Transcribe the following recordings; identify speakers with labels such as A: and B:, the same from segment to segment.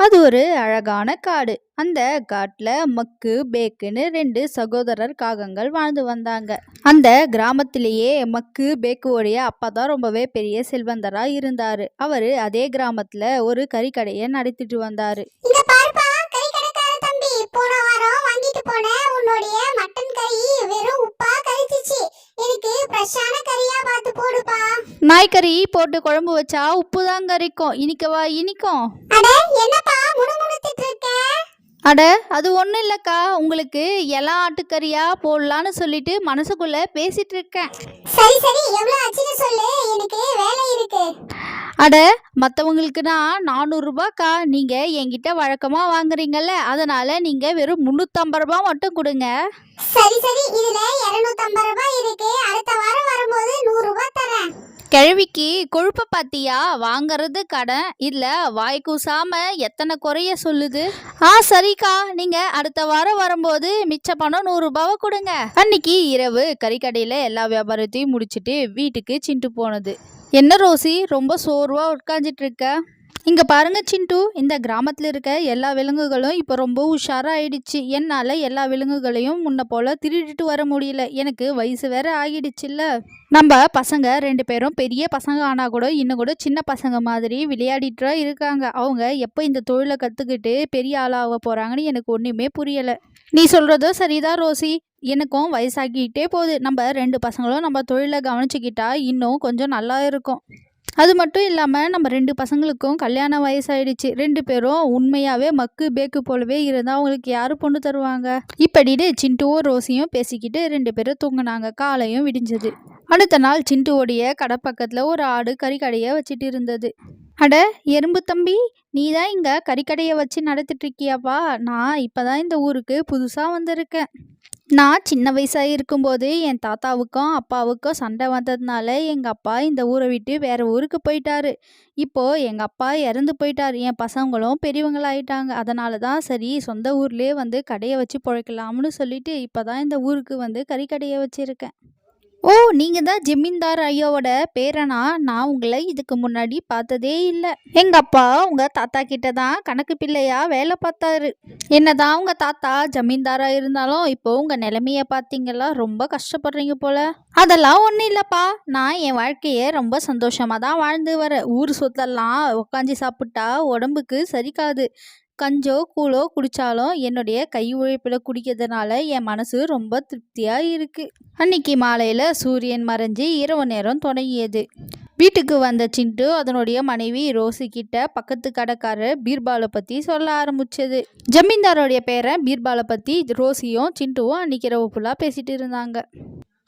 A: அது ஒரு அழகான காடு. அந்த காட்டுல மக்கு, பேக்குன்னு 2 சகோதரர் காகங்கள் வாழ்ந்து வந்தாங்க. அந்த கிராமத்திலேயே மக்கு, பேக்குவோடைய அப்பா தான் ரொம்பவே பெரிய செல்வந்தரா இருந்தாரு. அவரு அதே கிராமத்துல ஒரு கறிக்கடையை நடத்திட்டு வந்தாரு.
B: இங்க பாருப்பா, கறி கடைக்கார தம்பி, போன வாரம் வாங்கிட்டு போன உன்னுடைய மட்டன் கறி வெறும் உப்பா கரிச்சிச்சு. எனக்கு ஃப்ரெஷ்ஷான கறியா பார்த்து போடுப்பா.
A: நாய்க்கறி போட்டு குழம்பு வச்சா உப்பு தான் கறிக்கும், இனிக்கவா இனிக்கும்?
B: அட என்னப்பா முணுமுணுத்துட்டு இருக்க?
A: அட அது ஒன்றும் இல்லைக்கா, உங்களுக்கு எல்லா ஆட்டுக்கறியா போடலான்னு சொல்லிட்டு மனசுக்குள்ள பேசிட்டு இருக்கேன்.
B: சரி சரி, எவ்வளவு ஆச்சுன்னு சொல்லு, எனக்கு வேலை இருக்கு.
A: அட மற்றவங்களுக்குனா 400 ரூபாய்க்கா, நீங்கள் என்கிட்ட வழக்கமாக வாங்குறீங்கல்ல, அதனால் நீங்கள் வெறும் 350 ரூபா மட்டும் கொடுங்க.
B: சரி சரி, இதுல 250 ரூபாய் இருக்கு. அடுத்த வாரம் வரும்போது 100 ரூபாய் தரேன்.
A: கிழவிக்கு கொழுப்பை பார்த்தியா, வாங்குறது கடன், இதில் வாய் கூசாம எத்தனை குறைய சொல்லுது. சரிக்கா, நீங்கள் அடுத்த வாரம் வரும்போது மிச்ச பணம் 100 ரூபாவை கொடுங்க. அன்னைக்கு இரவு கறிக்கடையில் எல்லா வியாபாரத்தையும் முடிச்சுட்டு வீட்டுக்கு சிண்டு போனது. என்ன ரோசி, ரொம்ப சோர்வாக உட்காந்துட்டு இருக்க? இங்கே பாருங்க சிண்டு, இந்த கிராமத்தில் இருக்க எல்லா விலங்குகளும் இப்போ ரொம்ப உஷாராயிடுச்சு. என்னால் எல்லா விலங்குகளையும் முன்ன போல் திருடிட்டு வர முடியல. எனக்கு வயசு வேற ஆகிடுச்சுல்ல. நம்ம பசங்க 2 பேரும் பெரிய பசங்க ஆனால் கூட இன்னும் கூட சின்ன பசங்க மாதிரி விளையாடிட்டு இருக்காங்க. அவங்க எப்போ இந்த தொழிலை கற்றுக்கிட்டு பெரிய ஆளாக போகிறாங்கன்னு எனக்கு ஒன்றுமே புரியலை. நீ சொல்கிறதோ சரிதான் ரோசி, எனக்கும் வயசாகிக்கிட்டே போகுது. நம்ம 2 பசங்களும் நம்ம தொழிலை கவனிச்சுக்கிட்டா இன்னும் கொஞ்சம் நல்லா இருக்கும். அது மட்டும் இல்லாமல் நம்ம 2 பசங்களுக்கும் கல்யாண வயசாயிடுச்சு. 2 பேரும் உண்மையாகவே மக்கு பேக்கு போலவே இருந்தால் அவங்களுக்கு யார் பொண்ணு தருவாங்க? இப்படின்னு சிண்டுவும் ரோசியும் பேசிக்கிட்டு 2 பேரும் தூங்கினாங்க. காலையும் விடிஞ்சது. அடுத்த நாள் சிண்டுவோடைய கடை பக்கத்தில் ஒரு ஆடு கறிக்கடையை வச்சுட்டு இருந்தது. அட எறும்பு தம்பி, நீ தான் இங்கே கறிக்கடையை வச்சு நடத்திட்டு இருக்கியாப்பா? நான் இப்போ தான் இந்த ஊருக்கு புதுசாக வந்திருக்கேன். நான் சின்ன வயசாக இருக்கும்போது என் தாத்தாவுக்கும் அப்பாவுக்கும் சண்டை வந்ததுனால எங்கள் அப்பா இந்த ஊரை விட்டு வேறு ஊருக்கு போயிட்டாரு. இப்போது எங்கள் அப்பா இறந்து போயிட்டார். என் பசங்களும் பெரியவங்களாயிட்டாங்க. அதனால தான் சரி சொந்த ஊர்லேயே வந்து கடையை வச்சு பிழைக்கலாம்னு சொல்லிட்டு இப்போ தான் இந்த ஊருக்கு வந்து கறிக்கடையை வச்சுருக்கேன். ஓ, நீங்கள் தான் ஜமீன்தார் ஐயாவோட பேரனா? நான் உங்களை இதுக்கு முன்னாடி பார்த்ததே இல்லை. எங்கள் அப்பா உங்கள் தாத்தா கிட்ட தான் கணக்கு பிள்ளையா வேலை பார்த்தாரு. என்னதான் உங்கள் தாத்தா ஜமீன்தாராக இருந்தாலும் இப்போ உங்கள் நிலைமையை பார்த்தீங்களா, ரொம்ப கஷ்டப்படுறீங்க போல. அதெல்லாம் ஒன்றும் இல்லைப்பா, நான் என் வாழ்க்கையை ரொம்ப சந்தோஷமாக தான் வாழ்ந்து வரேன். ஊர் சொத்தெல்லாம் உக்காஞ்சி சாப்பிட்டா உடம்புக்கு சரிக்காது. கஞ்சோ கூழோ குடித்தாலும் என்னுடைய கை உழைப்பில் குடிக்கிறதுனால என் மனசு ரொம்ப திருப்தியாக இருக்குது. அன்னைக்கு மாலையில் சூரியன் மறைஞ்சி இரவு நேரம் தொடங்கியது. வீட்டுக்கு வந்த சிண்டு அதனுடைய மனைவி ரோசி கிட்ட பக்கத்து கடைக்காரர் பீர்பாலை பற்றி சொல்ல ஆரம்பிச்சது. ஜமீன்தாரோடைய பேரன் பீர்பாலை பற்றி ரோசியும் சிண்டுவும் அன்னைக்கு இரவு ஃபுல்லாக பேசிட்டு இருந்தாங்க.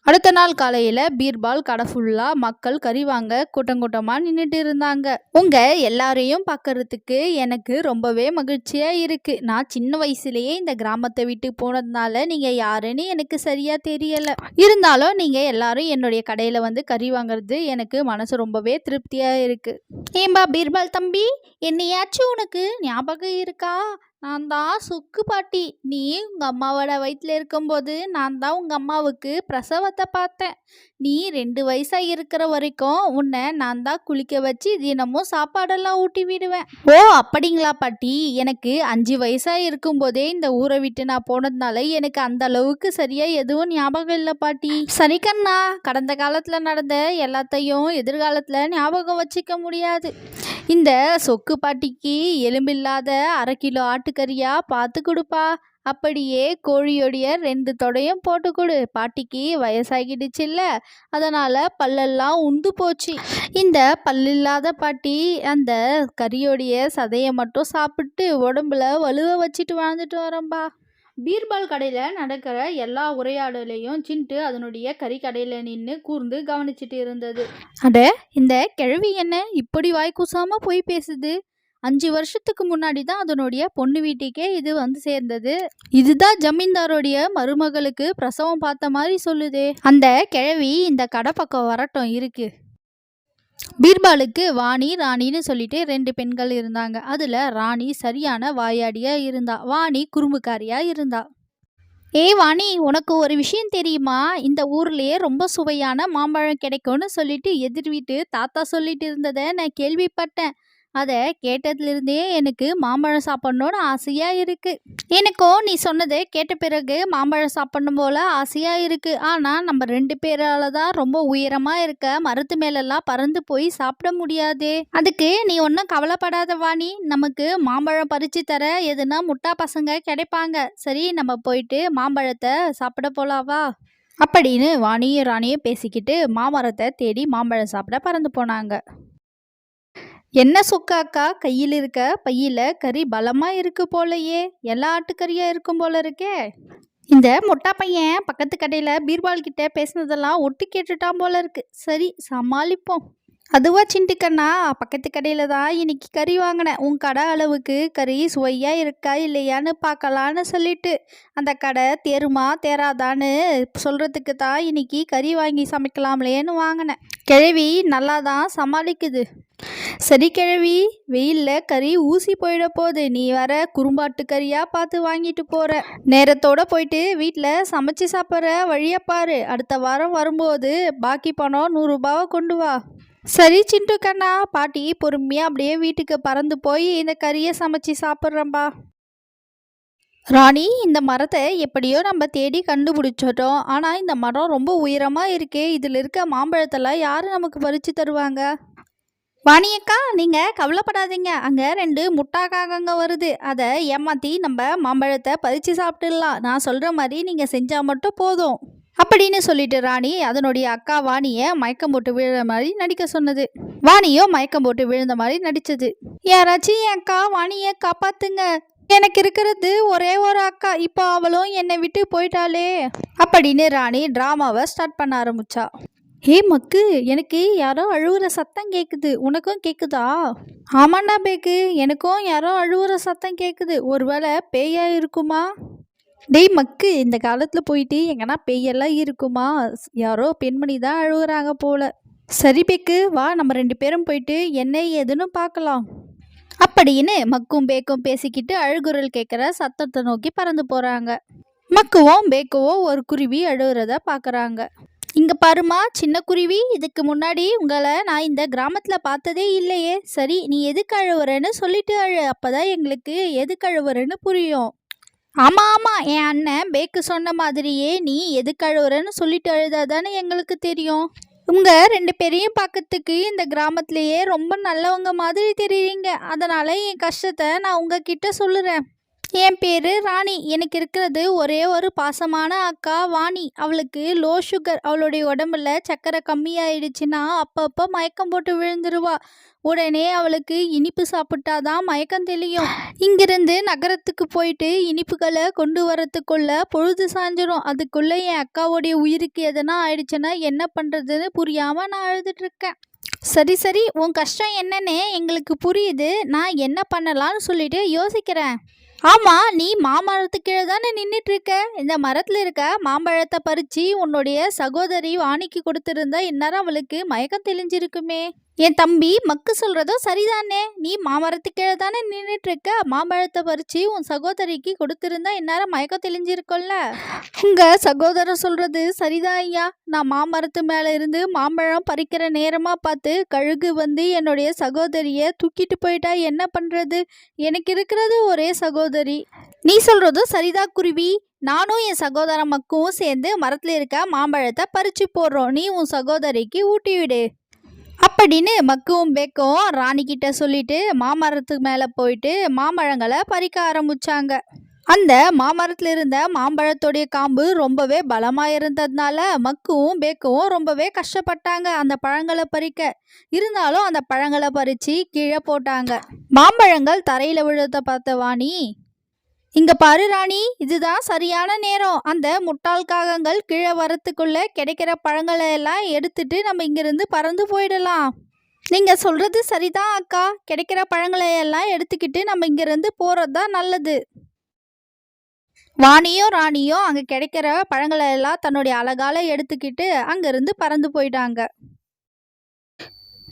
A: அடுத்த நாள் காலையில் பீர்பால் கடை ஃபுல்லாக மக்கள் கறி வாங்க கூட்டமாக நின்றுட்டு இருந்தாங்க. உங்கள் எல்லாரையும் பார்க்கறதுக்கு எனக்கு ரொம்பவே மகிழ்ச்சியாக இருக்குது. நான் சின்ன வயசுலேயே இந்த கிராமத்தை விட்டு போனதுனால நீங்கள் யாருன்னு எனக்கு சரியாக தெரியலை. இருந்தாலும் நீங்கள் எல்லாரும் என்னுடைய கடையில் வந்து கறி வாங்குறது எனக்கு மனசு ரொம்பவே திருப்தியாக இருக்குது. ஏம்பா பீர்பால் தம்பி, என்னையாச்சும் உனக்கு ஞாபகம் இருக்கா? நான் தான் சுக்கு பாட்டி. நீ உங்கள் அம்மாவோட வயிற்றில் இருக்கும்போது நான் தான் உங்கள் அம்மாவுக்கு பிரசவத்தை பார்த்தேன். நீ 2 வயசாக இருக்கிற வரைக்கும் உன்னை நான் தான் குளிக்க வச்சு தினமும் சாப்பாடெல்லாம் ஊட்டி விடுவேன். ஓ அப்படிங்களா பாட்டி? எனக்கு 5 வயசாக இருக்கும்போதே இந்த ஊரை விட்டு நான் போனதுனால எனக்கு அந்த அளவுக்கு சரியாக எதுவும் ஞாபகம் இல்லை பாட்டி. சரி கண்ணா, கடந்த காலத்தில் நடந்த எல்லாத்தையும் எதிர்காலத்தில் ஞாபகம் வச்சுக்க முடியாது. இந்த சொக்கு பாட்டிக்கு எலும்பில்லாத 1/2 கிலோ ஆட்டுக்கறியா பார்த்து கொடுப்பா. அப்படியே கோழியோடைய 2 தொடையும் போட்டு கொடு. பாட்டிக்கு வயசாகிடுச்சுல்ல, அதனால் பல்லெல்லாம் உந்து போச்சு. இந்த பல்லில்லாத பாட்டி அந்த கறியோடைய சதையை மட்டும் சாப்பிட்டு உடம்புல வலுவை வச்சுட்டு வாழ்ந்துட்டு வரம்பா. பீர்பால் கடையில் நடக்கிற எல்லா உரையாடலையும் சிண்டு அதனுடைய கறிக்கடையில் நின்று கூர்ந்து கவனிச்சிட்டு இருந்தது. அட இந்த கிழவி என்ன இப்படி வாய் கூசாமல் போய் பேசுது? 5 வருஷத்துக்கு முன்னாடி தான் அதனுடைய பொண்ணு வீட்டுக்கே இது வந்து சேர்ந்தது. இதுதான் ஜமீன்தாரோடைய மருமகளுக்கு பிரசவம் பார்த்த மாதிரி சொல்லுதே. அந்த கிழவி இந்த கடை பக்கம் வரட்டும் இருக்கு. பீர்பாலுக்கு வாணி ராணின்னு சொல்லிட்டு 2 பெண்கள் இருந்தாங்க. அதில் ராணி சரியான வாயாடியாக இருந்தா, வாணி குறும்புக்காரியாக இருந்தா. வாணி, உனக்கு ஒரு விஷயம் தெரியுமா? இந்த ஊர்லேயே ரொம்ப சுவையான மாம்பழம் கிடைக்கும்னு சொல்லிட்டு எதிர் வீட்டு தாத்தா சொல்லிட்டு இருந்ததை நான் கேள்விப்பட்டேன். அதை கேட்டதுலேருந்தே எனக்கு மாம்பழம் சாப்பிட்ணுன்னு ஆசையாக இருக்குது. எனக்கும் நீ சொன்னதை கேட்ட பிறகு மாம்பழம் சாப்பிடணும் போல் ஆசையாக இருக்குது. ஆனால் நம்ம 2 பேரால் தான் ரொம்ப உயரமாக இருக்க மரத்து மேலெல்லாம் பறந்து போய் சாப்பிட முடியாதே. அதுக்கு நீ ஒன்றும் கவலைப்படாத வாணி, நமக்கு மாம்பழம் பறித்து தர எதுனா முட்டா பசங்க கிடைப்பாங்க. சரி, நம்ம போயிட்டு மாம்பழத்தை சாப்பிட போலாவா அப்படின்னு வாணியும் ராணியும் பேசிக்கிட்டு மாமரத்தை தேடி மாம்பழம் சாப்பிட பறந்து போனாங்க. என்ன சொக்காக்கா, கையில் இருக்க பையில கறி பலமா இருக்கு போலயே, எல்லா ஆட்டுக்கறியா இருக்கும் போல இருக்கே. இந்த மொட்டா பையன் பக்கத்து கடையில பீர்பால் கிட்ட பேசினதெல்லாம் ஒட்டு கேட்டுட்டான் போல இருக்கு. சரி, சமாளிப்போம். அதுவா சிண்டுக்கண்ணா, பக்கத்து கடையில் தான் இன்னைக்கு கறி வாங்கினேன். உன் கடை அளவுக்கு கறி சுவையாக இருக்கா இல்லையான்னு பார்க்கலான்னு சொல்லிட்டு அந்த கடை தேருமா தேராதான்னு சொல்கிறதுக்கு தான் இன்னைக்கு கறி வாங்கி சமைக்கலாம்லேன்னு வாங்கினேன். கிழவி நல்லா தான் சமாளிக்குது. சரி கிழவி, வெயிலில் கறி ஊசி போயிட போகுது, நீ வர குறும்பாட்டு கறியாக பார்த்து வாங்கிட்டு போகிற. நேரத்தோடு போயிட்டு வீட்டில் சமைச்சு சாப்பிட்ற வழியை பாரு. அடுத்த வாரம் வரும்போது பாக்கி பணம் 100 ரூபாவை கொண்டு வா. சரி சிண்டு கண்ணா. பாட்டி பொறுமையாக அப்படியே வீட்டுக்கு பறந்து போய் இந்த கறியை சமைச்சு சாப்பிட்றேன்பா. ராணி, இந்த மரத்தை எப்படியோ நம்ம தேடி கண்டுபிடிச்சிட்டோம். ஆனால் இந்த மரம் ரொம்ப உயரமாக இருக்கே, இதில் இருக்க மாம்பழத்தெல்லாம் யார் நமக்கு பறித்து தருவாங்க? வாணியக்கா, நீங்கள் கவலைப்படாதீங்க. அங்கே 2 முட்டாக்காகங்க வருது. அதை ஏமாற்றி நம்ம மாம்பழத்தை பறித்து சாப்பிட்டுடலாம். நான் சொல்கிற மாதிரி நீங்கள் செஞ்சால் மட்டும் போதும் அப்படின்னு சொல்லிட்டு ராணி அதனுடைய அக்கா வாணியை மயக்கம் போட்டு விழுற மாதிரி நடிக்க சொன்னது. வாணியோ மயக்கம் போட்டு விழுந்த மாதிரி நடிச்சது. யாராச்சும் என் அக்கா வாணியை காப்பாத்துங்க, எனக்கு இருக்கிறது ஒரே ஒரு அக்கா, இப்போ அவளும் என்னை விட்டு போயிட்டாளே அப்படின்னு ராணி டிராமாவை ஸ்டார்ட் பண்ண ஆரம்பிச்சா. ஹே மக்கு, எனக்கு யாரோ அழுவுற சத்தம் கேட்குது, உனக்கும் கேட்குதா? ஆமாண்டா பேக்கு, எனக்கும் யாரோ அழுவுற சத்தம் கேட்குது. ஒருவேளை பேயா இருக்குமா? டேய் மக்கு, இந்த காலத்தில் போயிட்டு எங்கன்னா பேயெல்லாம் இருக்குமா? யாரோ பெண்மணி தான் அழுகுறாங்க போல. சரி பேக்கு, வா, நம்ம 2 பேரும் போயிட்டு என்ன ஏதுன்னு பார்க்கலாம் அப்படின்னு மக்கும் பேக்கும் பேசிக்கிட்டு அழுகுரல் கேட்குற சத்தத்தை நோக்கி பறந்து போகிறாங்க. மக்குவும் பேக்குவும் ஒரு குருவி அழுகுறத பார்க்குறாங்க. இங்கே பாருமா சின்ன குருவி, இதுக்கு முன்னாடி உங்களை நான் இந்த கிராமத்தில் பார்த்ததே இல்லையே. சரி, நீ எதுக்கு அழுவுறன்னு சொல்லிட்டு அழு, அப்போதான் எங்களுக்கு எதுக்கு அழுவுறன்னு புரியும். ஆமாம் ஆமாம், என் அண்ணன் பேக்கு சொன்ன மாதிரியே நீ எதுக்கு அழுவுறன்னு சொல்லிட்டு அழுதாதானே எங்களுக்கு தெரியும். உங்கள் 2 பேரையும் பார்க்கறதுக்கு இந்த கிராமத்துலேயே ரொம்ப நல்லவங்க மாதிரி தெரியுறீங்க. அதனால் என் கஷ்டத்தை நான் உங்ககிட்ட சொல்லுறேன். என் பேர் ராணி. எனக்கு இருக்கிறது ஒரே ஒரு பாசமான அக்கா வாணி. அவளுக்கு லோ சுகர். அவளுடைய உடம்புல சர்க்கரை கம்மியாயிடுச்சுன்னா அப்பப்போ மயக்கம் போட்டு விழுந்துருவா. உடனே அவளுக்கு இனிப்பு சாப்பிட்டாதான் மயக்கம் தெளியும். இங்கிருந்து நகரத்துக்கு போயிட்டு இனிப்புகளை கொண்டு வரத்துக்குள்ள பொழுது சாஞ்சிரும். அதுக்குள்ளே என் அக்காவுடைய உயிருக்கு எதனா ஆயிடுச்சுன்னா என்ன பண்ணுறதுன்னு புரியாமல் நான் அழுதுட்டு இருக்கேன். சரி சரி, உன் கஷ்டம் என்னன்னு எங்களுக்கு புரியுது. நான் என்ன பண்ணலான்னு சொல்லிட்டு யோசிக்கிறேன். ஆமாம், நீ மாமரத்துக்கு கீழே தானே நின்றுட்டு இருக்க. இந்த மரத்தில் இருக்க மாம்பழத்தை பறித்து உன்னுடைய சகோதரி வாணிக்கு கொடுத்துருந்தா இந்நேரம் அவளுக்கு மயக்கம் தெளிஞ்சிருக்குமே. என் தம்பி மக்கு சொல்கிறதும் சரிதானே. நீ மாமரத்துக்கு கீழே தானே நின்றுட்டு இருக்க. மாம்பழத்தை பறித்து உன் சகோதரிக்கு கொடுத்துருந்தா இந்நேரம் மயக்கம் தெளிஞ்சிருக்கும்ல. உங்கள் சகோதரர் சொல்கிறது சரிதான் ஐயா. நான் மாமரத்து மேலே இருந்து மாம்பழம் பறிக்கிற நேரமாக பார்த்து கழுகு வந்து என்னுடைய சகோதரியை தூக்கிட்டு போயிட்டா என்ன பண்ணுறது? எனக்கு இருக்கிறது ஒரே சகோதரி. நீ சொல்கிறதும் சரிதா குருவி. நானும் என் சகோதர மக்கும் சேர்ந்து மரத்தில் இருக்க மாம்பழத்தை பறித்து போடுறோம். நீ உன் சகோதரிக்கு ஊட்டி விடு அப்படின்னு மக்குவும் பேக்கவும் ராணிக்கிட்ட சொல்லிட்டு மாமரத்துக்கு மேலே போயிட்டு மாம்பழங்களை பறிக்க ஆரம்பிச்சாங்க. அந்த மாமரத்தில் இருந்த மாம்பழத்தோடைய காம்பு ரொம்பவே பலமாக இருந்ததுனால மக்குவும் பேக்கவும் ரொம்பவே கஷ்டப்பட்டாங்க அந்த பழங்களை பறிக்க. இருந்தாலும் அந்த பழங்களை பறித்து கீழே போட்டாங்க. மாம்பழங்கள் தரையில் விழுறத பார்த்த வாணி, இங்க பாரு ராணி, இதுதான் சரியான நேரம். அந்த முட்டாள் காகங்கள் கீழே வரத்துக்குள்ள கிடைக்கிற பழங்களை எல்லாம் எடுத்துட்டு நம்ம இங்கிருந்து பறந்து போயிடலாம். நீங்க சொல்றது சரிதான் அக்கா. கிடைக்கிற பழங்களை எல்லாம் எடுத்துக்கிட்டு நம்ம இங்கிருந்து போறது தான் நல்லது. வாணியும் ராணியும் அங்கே கிடைக்கிற பழங்களை எல்லாம் தன்னுடைய அழகால எடுத்துக்கிட்டு அங்கிருந்து பறந்து போயிட்டாங்க.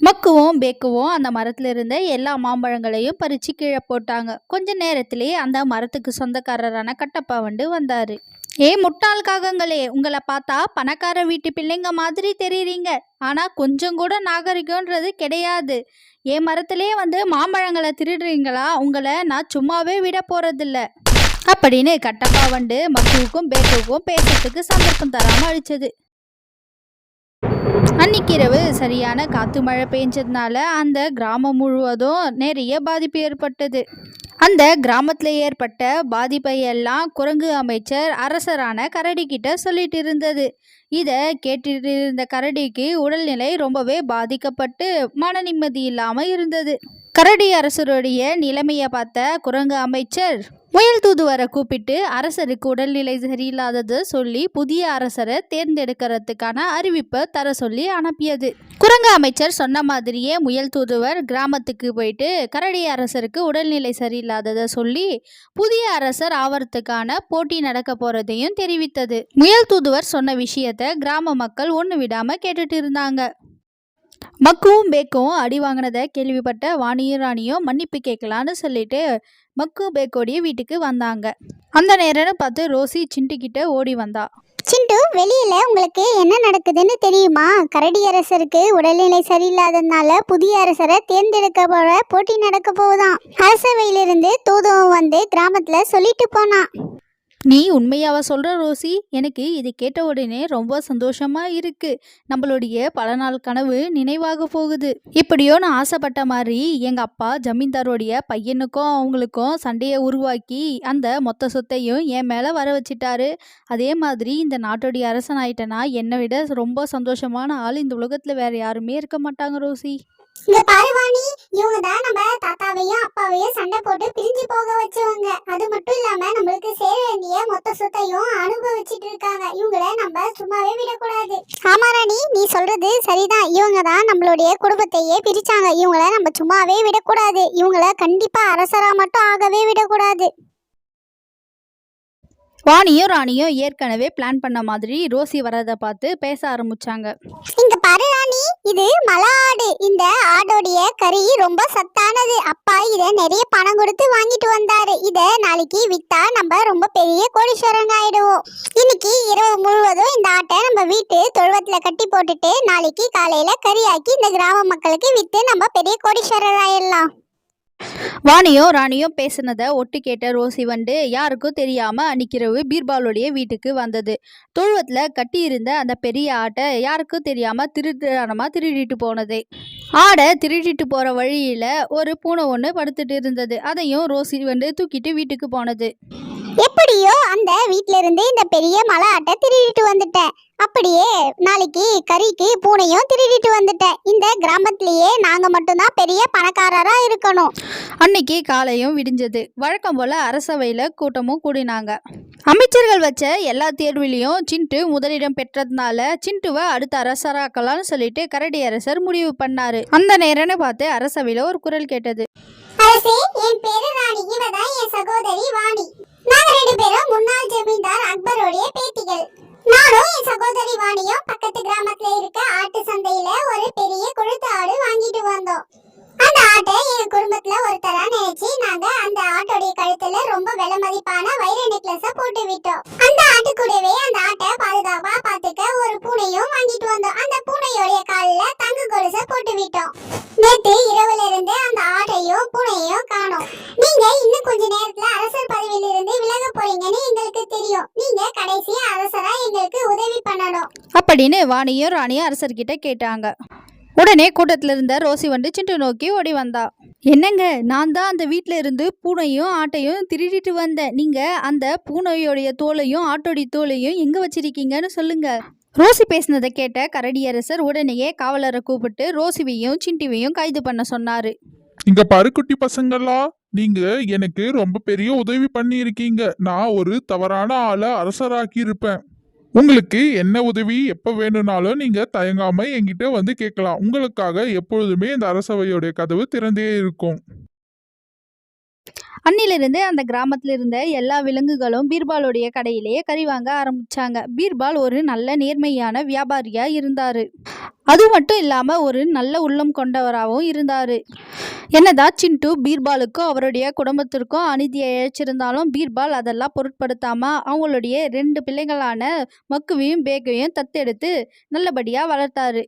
A: மக்குவும் பேக்குவும் அந்த மரத்தில் இருந்த எல்லா மாம்பழங்களையும் பறித்து கீழே போட்டாங்க. கொஞ்ச நேரத்திலே அந்த மரத்துக்கு சொந்தக்காரரான கட்டப்பா வந்தார். ஏ முட்டாள் காகங்களே, உங்களை பார்த்தா பணக்கார வீட்டு பிள்ளைங்க மாதிரி தெரியுறீங்க. ஆனா கொஞ்சம் கூட நாகரிகம்ன்றது கிடையாது. என் மரத்திலே வந்து மாம்பழங்களை திருடுறீங்களா? உங்களை நான் சும்மாவே விட போறதில்ல அப்படின்னு கட்டப்பா வந்து மக்குவுக்கும் பேக்குவுக்கும் பேசுறதுக்கு சந்தர்ப்பம் தராம அழிச்சது. அன்னைக்கு இரவு சரியான காத்து மழை பெஞ்சதுனால அந்த கிராமம் முழுவதும் நிறைய பாதிப்பு ஏற்பட்டது. அந்த கிராமத்தில் ஏற்பட்ட பாதிப்பை எல்லாம் குரங்கு அமைச்சர் அரசரான கரடி கிட்ட சொல்லிட்டு இருந்தது. இதை கேட்டுட்டு இருந்த கரடிக்கு உடல்நிலை ரொம்பவே பாதிக்கப்பட்டு மன நிம்மதி இல்லாமல் இருந்தது. கரடி அரசருடைய நிலைமையை பார்த்த குரங்கு அமைச்சர் முயல் தூதுவரை கூப்பிட்டு அரசருக்கு உடல்நிலை சரியில்லாததை சொல்லி புதிய அரசரை தேர்ந்தெடுக்கிறதுக்கான அறிவிப்பை தர சொல்லி அனுப்பியது. குரங்கு அமைச்சர் சொன்ன மாதிரியே முயல் தூதுவர் கிராமத்துக்கு போயிட்டு கரடி அரசருக்கு உடல்நிலை சரியில்லாததை சொல்லி புதிய அரசர் ஆவறதுக்கான போட்டி நடக்க போறதையும் தெரிவித்தது. முயல் தூதுவர் சொன்ன விஷயத்த கிராம மக்கள் ஒன்று விடாம கேட்டுட்டு இருந்தாங்க. மக்குவும் பேக்கும் அடி வாங்கினதை கேள்விப்பட்ட வாணியும் ராணியும் மன்னிப்பு கேட்கலான்னு சொல்லிட்டு மக்கு பேக்கோடைய வீட்டுக்கு வந்தாங்க. அந்த நேரம்னு பார்த்து ரோசி சிண்டு கிட்ட ஓடி வந்தா.
B: சிண்டு, வெளியில உங்களுக்கு என்ன நடக்குதுன்னு தெரியுமா? கரடி அரசருக்கு உடல்நிலை சரியில்லாததுனால புதிய அரசரை தேர்ந்தெடுக்க போற போட்டி நடக்க போகுதாம். அரசவையிலிருந்து தூதுவன் வந்து கிராமத்துல சொல்லிட்டு போனான்.
A: நீ உண்மையாவ சொல்ற ரோசி? எனக்கு இது கேட்ட உடனே ரொம்ப சந்தோஷமா இருக்கு. நம்மளுடைய பல நாள் கனவு நினைவாக போகுது. இப்படியோ நான் ஆசைப்பட்ட மாதிரி எங்க அப்பா ஜமீன்தாரோடைய பையனுக்கும் அவங்களுக்கும் சண்டையை உருவாக்கி அந்த மொத்த சொத்தையும் என் மேல வர வச்சிட்டாரு. அதே மாதிரி இந்த நாட்டுடைய அரசன் ஆயிட்டனா என்னை விட ரொம்ப சந்தோஷமான ஆள் இந்த உலகத்துல வேற யாருமே இருக்க மாட்டாங்க ரோசி.
B: இங்க பாரு வாணி, இவங்க தான் நம்ம தாத்தாவையும் அப்பாவையும் சண்டை போட்டு பிரிஞ்சு போக வச்சவங்க. அது மட்டும் இல்லாம நம்மளுக்கு சேர வேண்டிய மொத்த சொத்தையும் அனுபவிச்சுட்டு இருக்காங்க. இவங்கள நம்ம சும்மாவே விடக்கூடாது. ஆமா ராணி, நீ சொல்றது சரிதான். இவங்க தான் நம்மளுடைய குடும்பத்தையே பிரிச்சாங்க. இவங்கள நம்ம சும்மாவே விடக்கூடாது. இவங்கள கண்டிப்பா அரசரா மட்டும் ஆகவே விடக்கூடாது.
A: வாணியும் ராணியும் ஏற்கனவே பிளான் பண்ண மாதிரி ரோசி வரதை பார்த்து பேச ஆரம்பிச்சாங்க.
B: இங்க பாரு ராணி, இது மலை ஆடு. இந்த ஆடோடைய கறி ரொம்ப சத்தானது. அப்பா இத நிறைய பணம் கொடுத்து வாங்கிட்டு வந்தாரு. இத நாளைக்கு வித்தா நம்ம ரொம்ப பெரிய கோடீஸ்வரங்க ஆயிடுவோம். இன்னைக்கு இரவு முழுவதும் இந்த ஆட்டை நம்ம வீட்டு தொழுவத்துல கட்டி போட்டுட்டு நாளைக்கு காலையில கறியாக்கி இந்த கிராம மக்களுக்கு வித்து நம்ம பெரிய கோடீஸ்வரர் ஆயிடலாம்.
A: வாணியும் ராணியும் பேசினதை ஒட்டு கேட்ட ரோசி வந்து யாருக்கும் தெரியாம அன்னிக்கிரவு பீர்பாலுடைய வீட்டுக்கு வந்தது. தொழுவத்தில் கட்டி இருந்த அந்த பெரிய ஆட்டை யாருக்கும் தெரியாம திருடிட்டு போனது. ஆடை திருடிட்டு போற வழியில ஒரு பூனை ஒன்று படுத்துட்டு இருந்தது. அதையும் ரோசி வந்து தூக்கிட்டு வீட்டுக்கு போனது.
B: எப்படியோ அந்த வீட்ல இருந்து இந்த பெரிய மலை ஆட்டை திருடிட்டு வந்துட்டேன். அப்படியே நாளைக்கு கறிக்கு பூனையும் திருடிட்டு வந்துட்டேன். இந்த கிராமத்திலேயே நாங்க மட்டும்தான் பெரிய பணக்காரரா இருக்கணும்.
A: அன்னைக்கு காலையும் விடிஞ்சது. வழக்கம் போல அரசவையில கூட்டமும் கூடினாங்க. அமைச்சர்கள் வச்ச எல்லா தேர்விலையும் சிண்டு முதலிடம் பெற்றதுனால சிண்டுவை அடுத்த அரசராக்கலாம்னு சொல்லிட்டு கரடி அரசர் முடிவு பண்ணாரு. அந்த நேரம்னு பார்த்து அரசவையில ஒரு குரல் கேட்டது.
B: அரசே, என் பேரு ராணி. இவதான் என் சகோதரி வாணி. நாங்க ரெண்டு பேரும் முன்னாள் ஜமீன்தார் அக்பருடைய பேத்திகள். நானும் என் சகோதரி வாணியும் பக்கத்து கிராமத்துல இருக்க ஆட்டு சந்தையில ஒரு பெரிய கொழுத்து ஆடு வாங்கிட்டு வந்தோம். அந்த ஆட்டை எங்க குடும்பத்துல ஒருத்தரா நினைச்சு நாங்க அந்த ஆட்டோடைய கழுத்துல ரொம்ப விலை மதிப்பான வைர நெக்லஸ போட்டு விட்டோம். அந்த ஆட்டு கூடவே அந்த ஆட்டை பாதுகாப்பா பாத்துக்க ஒரு பூனையும் வாங்கிட்டு வந்தோம். அந்த பூனையோடைய கால்ல தங்க கொலுச போட்டு விட்டோம். நேத்து இரவுல இருந்து அந்த ஆட்டையும் பூனையையும் காணோம். நீங்க இன்னும் கொஞ்ச நேரத்துல அரசர் பதவியில இருந்து விலக போறீங்கன்னு எங்களுக்கு தெரியும். நீங்க கடைசி அரசரா எங்களுக்கு உதவி பண்ணணும்
A: அப்படின்னு வாணியும் ராணியும் அரசர்கிட்ட கேட்டாங்க. உடனே கூட்டத்தில் இருந்த ரோசி வந்து சிண்டு நோக்கி ஓடி வந்தா. என்னங்க, நான் தான் அந்த வீட்டில் இருந்து பூனையும் ஆட்டையும் திருடிட்டு வந்தேன். நீங்க அந்த பூனையோடைய தோலையும் ஆட்டோடைய தோலையும் எங்க வச்சிருக்கீங்கன்னு சொல்லுங்க. ரோசி பேசினதை கேட்ட கரடியரசர் உடனேயே காவலரை கூப்பிட்டு ரோசிவையும் சிண்டிவையும் கைது பண்ண சொன்னாரு.
C: இங்க பாரு குட்டி பசங்களா, நீங்க எனக்கு ரொம்ப பெரிய உதவி பண்ணியிருக்கீங்க. நான் ஒரு தவறான ஆளை அரசராக்கி இருப்பேன். உங்களுக்கு என்ன உதவி எப்ப வேணும்னாலும் நீங்க தயங்காம என்கிட்ட வந்து கேட்கலாம். உங்களுக்காக எப்பொழுதுமே இந்த அரசவையோடைய கதவு திறந்தே இருக்கும்.
A: அன்னிலிருந்து அந்த கிராமத்துல இருந்த எல்லா விலங்குகளும் பீர்பாலுடைய கடையிலேயே கறி வாங்க ஆரம்பிச்சாங்க. பீர்பால் ஒரு நல்ல நேர்மையான வியாபாரியா இருந்தாரு. அது மட்டும் இல்லாம ஒரு நல்ல உள்ளம் கொண்டவராகவும் இருந்தாரு. என்னதான் சிண்டு பீர்பாலுக்கும் அவருடைய குடும்பத்திற்கும் அநீதியை இழைச்சிருந்தாலும் பீர்பால் அதெல்லாம் பொருட்படுத்தாம அவங்களுடைய 2 பிள்ளைகளான மக்குவையும் பேக்கையும் தத்தெடுத்து நல்லபடியா வளர்த்தாரு.